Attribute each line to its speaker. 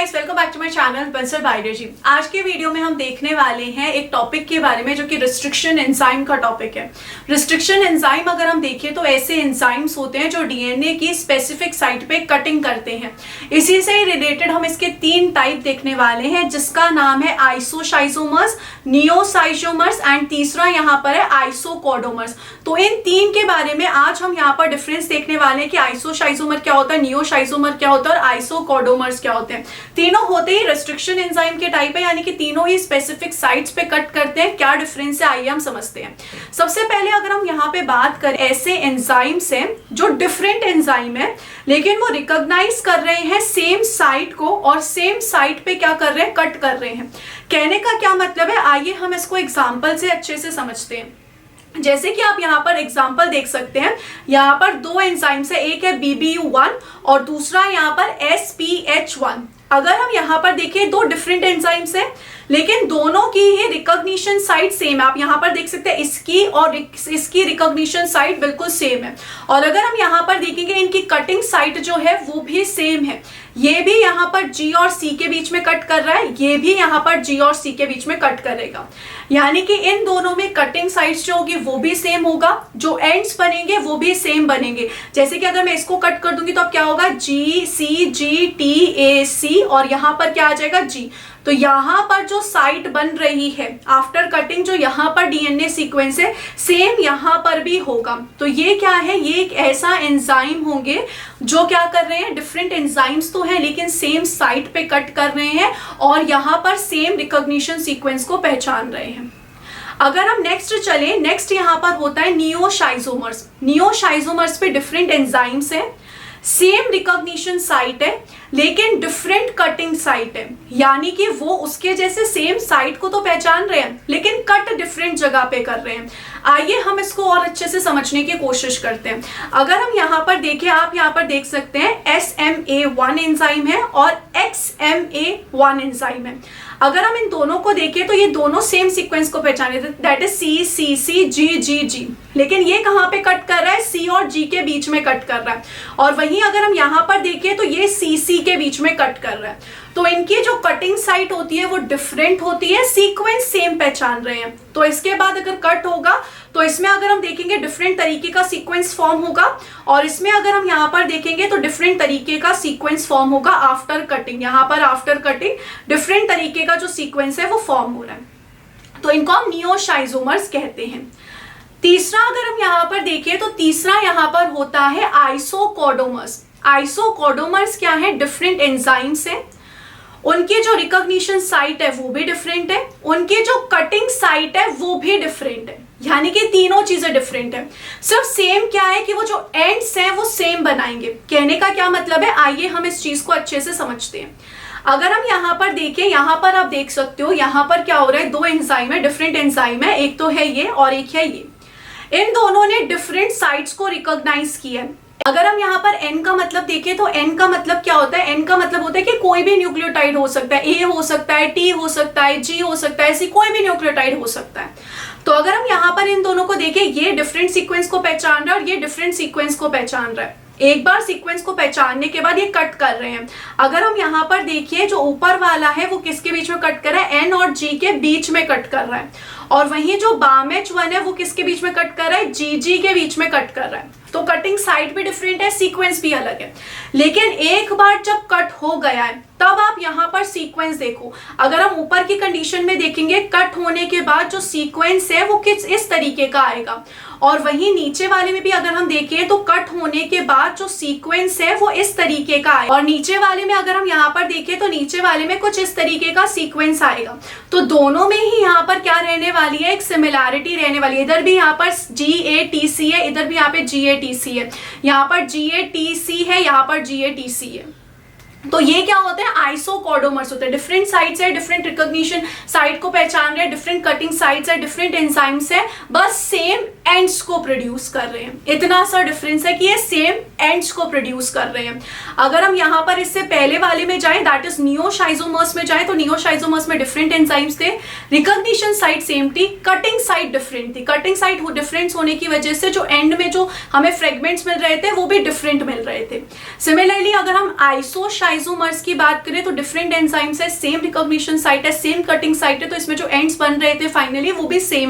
Speaker 1: Guys, welcome back to my channel Bansal biology. आज के video में हम देखने वाले हैं एक टॉपिक के बारे में जो कि रिस्ट्रिक्शन एंजाइम का टॉपिक है। रिस्ट्रिक्शन एंजाइम अगर हम देखें तो ऐसे एंजाइम्स होते हैं जो डीएनए की स्पेसिफिक साइट पे कटिंग करते हैं। इसी से रिलेटेड हम इसके 3 टाइप देखने वाले हैं, जिसका नाम है आइसोशाइजोमर्स, नियोशाइजोमर्स एंड तीसरा यहाँ पर है आइसोकॉडोमर्स। तो इन 3 के बारे में आज हम यहाँ पर डिफरेंस देखने वाले हैं कि आइसोशाइजोमर क्या होता है, नियोशाइजोमर क्या होता है और आइसोकॉडोमर्स क्या होते हैं। तीनों होते ही रेस्ट्रिक्शन एंजाइम के टाइप है, यानी कि तीनों ही स्पेसिफिक साइट्स पे कट करते हैं। क्या डिफरेंस है आइए हम समझते हैं। सबसे पहले अगर हम यहाँ पे बात करें ऐसे एंजाइम्स हैं जो डिफरेंट एंजाइम है लेकिन वो रिकॉग्नाइज कर रहे हैं सेम साइट को और सेम साइट पे क्या कर रहे हैं, कट कर रहे हैं। कहने का क्या मतलब है, आइए हम इसको एग्जाम्पल से अच्छे से समझते हैं। जैसे कि आप यहाँ पर एग्जाम्पल देख सकते हैं, यहाँ पर 2 एंजाइम्स है, एक है BBU1 और दूसरा यहाँ पर SPH1। अगर हम यहाँ पर देखें 2 डिफरेंट एंजाइम्स हैं लेकिन दोनों की ही रिकॉग्निशन साइट सेम है। आप यहाँ पर देख सकते हैं इसकी और इसकी रिकॉग्निशन साइट बिल्कुल सेम है। और अगर हम यहाँ पर देखेंगे इनकी कटिंग साइट जो है वो भी सेम है। ये भी यहाँ पर G और C के बीच में कट कर रहा है, ये भी यहाँ पर G और C के बीच में कट करेगा। यानी कि इन दोनों में कटिंग साइट्स जो होगी वो भी सेम होगा, जो एंड्स बनेंगे वो भी सेम बनेंगे। जैसे कि अगर मैं इसको कट कर दूंगी तो अब क्या होगा, GCGTAC और यहाँ पर क्या आ जाएगा G। तो यहाँ पर जो साइट बन रही है आफ्टर कटिंग, जो यहाँ पर डीएनए सीक्वेंस है सेम यहाँ पर भी होगा। तो ये क्या है, ये एक ऐसा एंजाइम होंगे जो क्या कर रहे हैं, डिफरेंट एंजाइम्स तो हैं लेकिन सेम साइट पे कट कर रहे हैं और यहाँ पर सेम रिकॉग्निशन सीक्वेंस को पहचान रहे हैं। अगर हम नेक्स्ट चले, नेक्स्ट यहाँ पर होता है नियोशाइजोमर्स। नियोशाइजोमर्स पे डिफरेंट एंजाइम्स है, सेम रिकॉग्निशन साइट है लेकिन डिफरेंट कटिंग साइट है। यानी कि वो उसके जैसे सेम साइट को तो पहचान रहे हैं लेकिन कट डिफरेंट जगह पे कर रहे हैं। आइए हम इसको और अच्छे से समझने की कोशिश करते हैं। अगर हम यहाँ पर देखें, आप यहाँ पर देख सकते हैं SMA1 एंजाइम है और XMA1 एंजाइम है। अगर हम इन दोनों को देखें तो ये दोनों सेम सीक्वेंस को पहचाने, दैट इज CCCGGG। लेकिन ये कहाँ पे कट कर रहा है, C और G के बीच में कट कर रहा है। और वहीं अगर हम यहाँ पर देखें तो ये CC के बीच में कट कर रहा है। तो इनकी जो कटिंग साइट होती है वो डिफरेंट होती है, सीक्वेंस सेम पहचान रहे हैं। तो इसके बाद अगर कट होगा तो इसमें अगर हम देखेंगे डिफरेंट तरीके का सीक्वेंस फॉर्म होगा और इसमें अगर हम यहाँ पर देखेंगे तो डिफरेंट तरीके का सीक्वेंस फॉर्म होगा आफ्टर कटिंग। यहाँ पर आफ्टर कटिंग डिफरेंट तरीके का जो सीक्वेंस है वो फॉर्म हो रहा है। तो इनको हम नियोशाइजोमर्स कहते हैं। तीसरा अगर हम यहाँ पर देखें तो तीसरा यहाँ पर होता है आइसोकॉडोमर्स। आइसोकॉडोमर्स क्या है, डिफरेंट एंजाइम्स है, उनकी जो रिकॉग्निशन साइट है वो भी डिफरेंट है, उनकी जो कटिंग साइट है वो भी डिफरेंट है। यानी कि तीनों चीजें डिफरेंट है। सिर्फ सेम क्या है कि वो जो एंड्स हैं वो सेम बनाएंगे। कहने का क्या मतलब है, आइए हम इस चीज को अच्छे से समझते हैं। अगर हम यहाँ पर देखें, यहाँ पर आप देख सकते हो यहाँ पर क्या हो रहा है, 2 एंजाइम है, डिफरेंट एंजाइम है, एक तो है ये और एक है ये। इन दोनों ने डिफरेंट साइट्स को रिकॉग्नाइज किया है। अगर हम यहाँ पर N का मतलब देखें तो N का मतलब क्या होता है, N का मतलब होता है कि कोई भी न्यूक्लियोटाइड हो सकता है, A हो सकता है, T हो सकता है, G हो सकता है, C कोई भी न्यूक्लियोटाइड हो सकता है। तो अगर हम यहाँ पर इन दोनों को देखें, ये डिफरेंट सीक्वेंस को पहचान रहा है और ये डिफरेंट सीक्वेंस को पहचान रहा है। एक बार सीक्वेंस को पहचानने के बाद ये कट कर रहे हैं। अगर हम यहाँ पर देखिए जो ऊपर वाला है वो किसके बीच में कट कर रहा है, N और G के बीच में कट कर रहा है। और वहीं जो BAMH1 है वो किसके बीच में कट कर रहा है, GG के बीच में कट कर रहा है। तो कटिंग साइट भी डिफरेंट है, सीक्वेंस भी अलग है। लेकिन एक बार जब कट हो गया है तब आप यहाँ पर सीक्वेंस देखो। अगर हम ऊपर की कंडीशन में देखेंगे, कट होने के बाद जो सीक्वेंस है वो किस इस तरीके का आएगा। और वहीं नीचे वाले में भी अगर हम देखें तो कट होने के बाद जो सीक्वेंस है वो इस तरीके का आएगा। और नीचे वाले में अगर हम यहाँ पर देखें तो नीचे वाले में कुछ इस तरीके का सीक्वेंस आएगा। तो दोनों में ही यहाँ पर क्या रहने वाली है, एक सिमिलैरिटी रहने वाली है। इधर भी यहाँ पर GATC है, इधर भी यहाँ पे GATC है, यहाँ पर GATC है, यहाँ पर GATC है। तो ये क्या होते हैं, आइसोकॉडोमर्स होते हैं। डिफरेंट साइट्स है, डिफरेंट रिकॉग्निशन साइट को पहचान रहे हैं, डिफरेंट कटिंग साइट्स है, डिफरेंट एंजाइम्स है, बस सेम एंड्स को प्रोड्यूस कर रहे हैं। इतना सा डिफरेंस है कि ये सेम एंड्स को प्रोड्यूस कर रहे हैं। अगर हम यहाँ पर इससे पहले वाले में जाएं, दैट इज नियोशाइजोमर्स में जाएं, तो नियोशाइजोमर्स में डिफरेंट एंजाइम्स थे, रिकॉग्निशन साइट सेम थी, कटिंग साइट डिफरेंट थी। कटिंग साइट डिफरेंस होने की वजह से जो एंड में जो हमें फ्रेगमेंट्स मिल रहे थे वो भी डिफरेंट मिल रहे थे। सिमिलरली अगर हम आइसोशाइजोमर्स आइसोमर्स की बात करें तो डिफरेंट एंजाइम्स है, सेम रिकॉग्निशन साइट है, सेम कटिंग साइट है, तो इसमें जो एंड्स बन रहे थे फाइनली वो भी सेम